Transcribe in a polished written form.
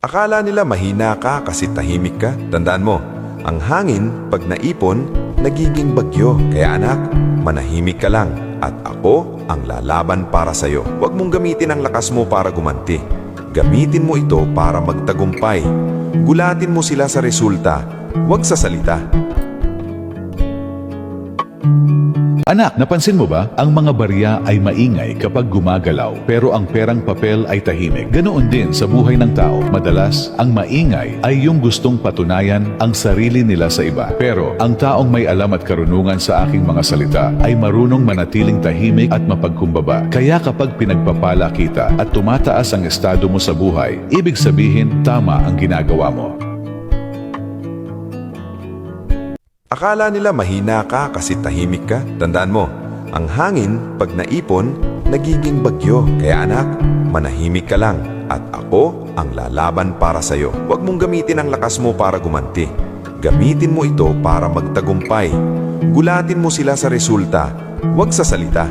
Akala nila mahina ka kasi tahimik ka. Tandaan mo, ang hangin pag naipon, nagiging bagyo. Kaya anak, manahimik ka lang at ako ang lalaban para sa'yo. Huwag mong gamitin ang lakas mo para gumanti. Gamitin mo ito para magtagumpay. Gulatin mo sila sa resulta, huwag sa salita. Anak, napansin mo ba? Ang mga barya ay maingay kapag gumagalaw, pero ang perang papel ay tahimik. Ganoon din sa buhay ng tao. Madalas, ang maingay ay yung gustong patunayan ang sarili nila sa iba. Pero ang taong may alam at karunungan sa aking mga salita ay marunong manatiling tahimik at mapagkumbaba. Kaya kapag pinagpapala kita at tumataas ang estado mo sa buhay, ibig sabihin tama ang ginagawa mo. Akala nila mahina ka kasi tahimik ka. Tandaan mo, ang hangin pag naipon, nagiging bagyo. Kaya anak, manahimik ka lang at ako ang lalaban para sa'yo. Huwag mong gamitin ang lakas mo para gumanti. Gamitin mo ito para magtagumpay. Gulatin mo sila sa resulta, huwag sa salita.